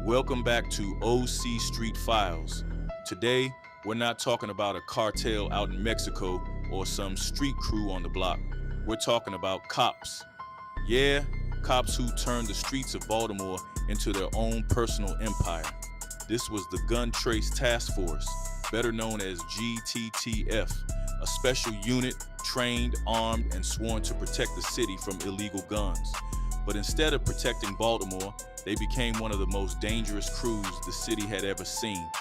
Welcome back to OC Street Files. Today, we're not talking about a cartel out in Mexico or some street crew on the block. We're talking about cops. Yeah, cops who turned the streets of Baltimore into their own personal empire. This was the Gun Trace Task Force, better known as GTTF, a special unit trained, armed, and sworn to protect the city from illegal guns. But instead of protecting Baltimore, they became one of the most dangerous crews the city had ever seen.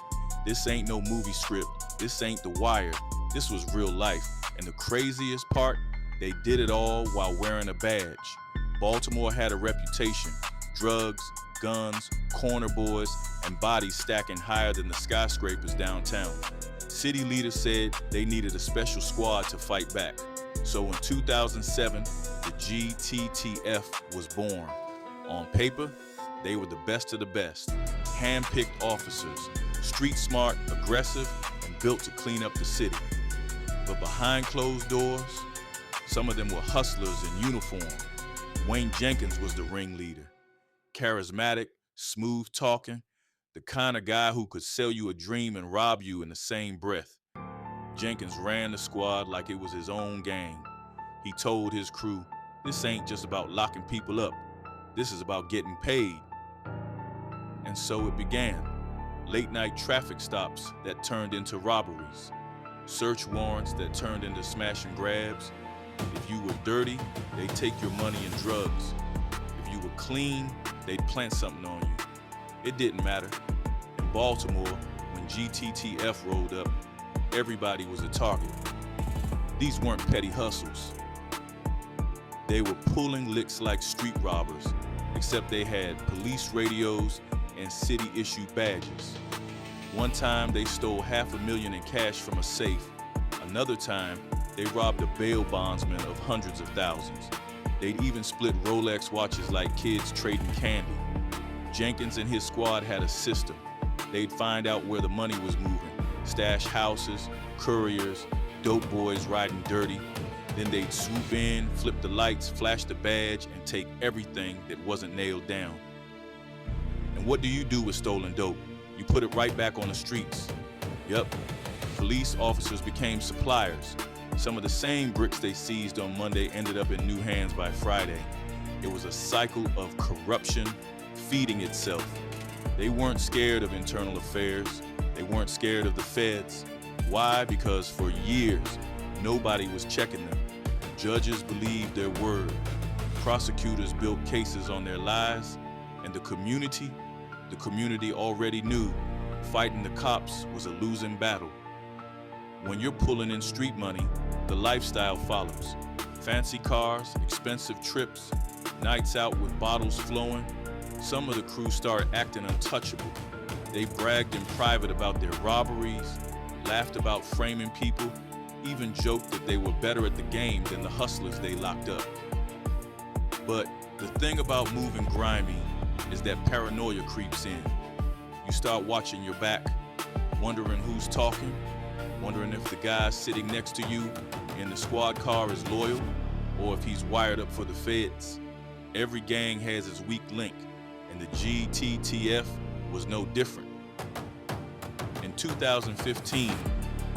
This ain't no movie script. This ain't The Wire. This was real life. And the craziest part, they did it all while wearing a badge. Baltimore had a reputation. Drugs, guns, corner boys, and bodies stacking higher than the skyscrapers downtown. City leaders said they needed a special squad to fight back. So in 2007, the GTTF was born. On paper, they were the best of the best, hand-picked officers, street-smart, aggressive, and built to clean up the city. But behind closed doors, some of them were hustlers in uniform. Wayne Jenkins was the ringleader. Charismatic, smooth-talking, the kind of guy who could sell you a dream and rob you in the same breath. Jenkins ran the squad like it was his own gang. He told his crew, "This ain't just about locking people up. This is about getting paid." And so it began. Late-night traffic stops that turned into robberies. Search warrants that turned into smash and grabs. If you were dirty, they'd take your money and drugs. If you were clean, they'd plant something on you. It didn't matter. In Baltimore, when GTTF rolled up, everybody was a target. These weren't petty hustles. They were pulling licks like street robbers, except they had police radios and city-issued badges. One time, they stole $500,000 in cash from a safe. Another time, they robbed a bail bondsman of hundreds of thousands. They'd even split Rolex watches like kids trading candy. Jenkins and his squad had a system. They'd find out where the money was moving, stash houses, couriers, dope boys riding dirty. Then they'd swoop in, flip the lights, flash the badge, and take everything that wasn't nailed down. And what do you do with stolen dope? You put it right back on the streets. Yup, police officers became suppliers. Some of the same bricks they seized on Monday ended up in new hands by Friday. It was a cycle of corruption feeding itself. They weren't scared of internal affairs. They weren't scared of the feds. Why? Because for years, nobody was checking them. Judges believed their word. Prosecutors built cases on their lies. And the community already knew fighting the cops was a losing battle. When you're pulling in street money, the lifestyle follows. Fancy cars, expensive trips, nights out with bottles flowing. Some of the crew started acting untouchable. They bragged in private about their robberies, laughed about framing people, even joked that they were better at the game than the hustlers they locked up. But the thing about moving grimy is that paranoia creeps in. You start watching your back, wondering who's talking, wondering if the guy sitting next to you in the squad car is loyal, or if he's wired up for the feds. Every gang has its weak link, and the GTTF was no different. In 2015,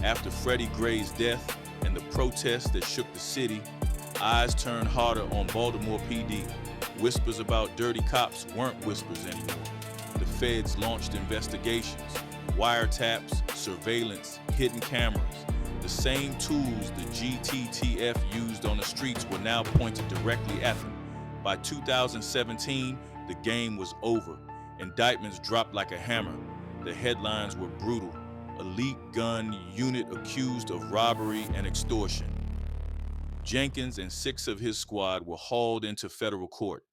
after Freddie Gray's death and the protests that shook the city, eyes turned harder on Baltimore PD. Whispers about dirty cops weren't whispers anymore. The feds launched investigations, wiretaps, surveillance, hidden cameras. The same tools the GTTF used on the streets were now pointed directly at them. By 2017, the game was over. Indictments dropped like a hammer. The headlines were brutal. Elite gun unit accused of robbery and extortion. Jenkins and 6 of his squad were hauled into federal court.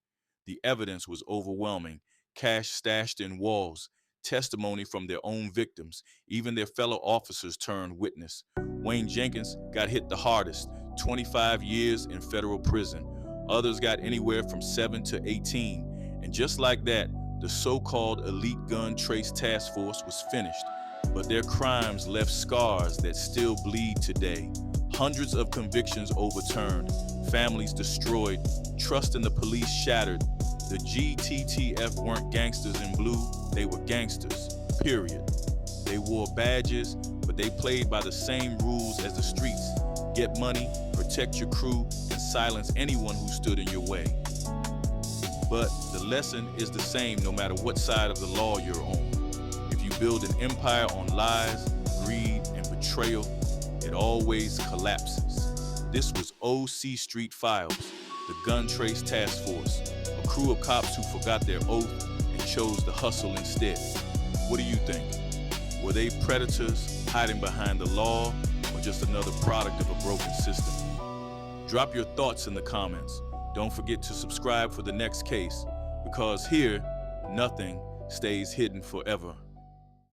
The evidence was overwhelming. Cash stashed in walls, testimony from their own victims, even their fellow officers turned witness. Wayne Jenkins got hit the hardest, 25 years in federal prison. Others got anywhere from 7 to 18. And just like that, the so-called elite gun trace task force was finished. But their crimes left scars that still bleed today. Hundreds of convictions overturned, families destroyed, trust in the police shattered. The GTTF weren't gangsters in blue, they were gangsters, period. They wore badges, but they played by the same rules as the streets. Get money, protect your crew, and silence anyone who stood in your way. But the lesson is the same no matter what side of the law you're on. If you build an empire on lies, greed, and betrayal, it always collapses. This was OC Street Files, the Gun Trace Task Force, a crew of cops who forgot their oath and chose to hustle instead. What do you think? Were they predators hiding behind the law, or just another product of a broken system? Drop your thoughts in the comments. Don't forget to subscribe for the next case, because here, nothing stays hidden forever.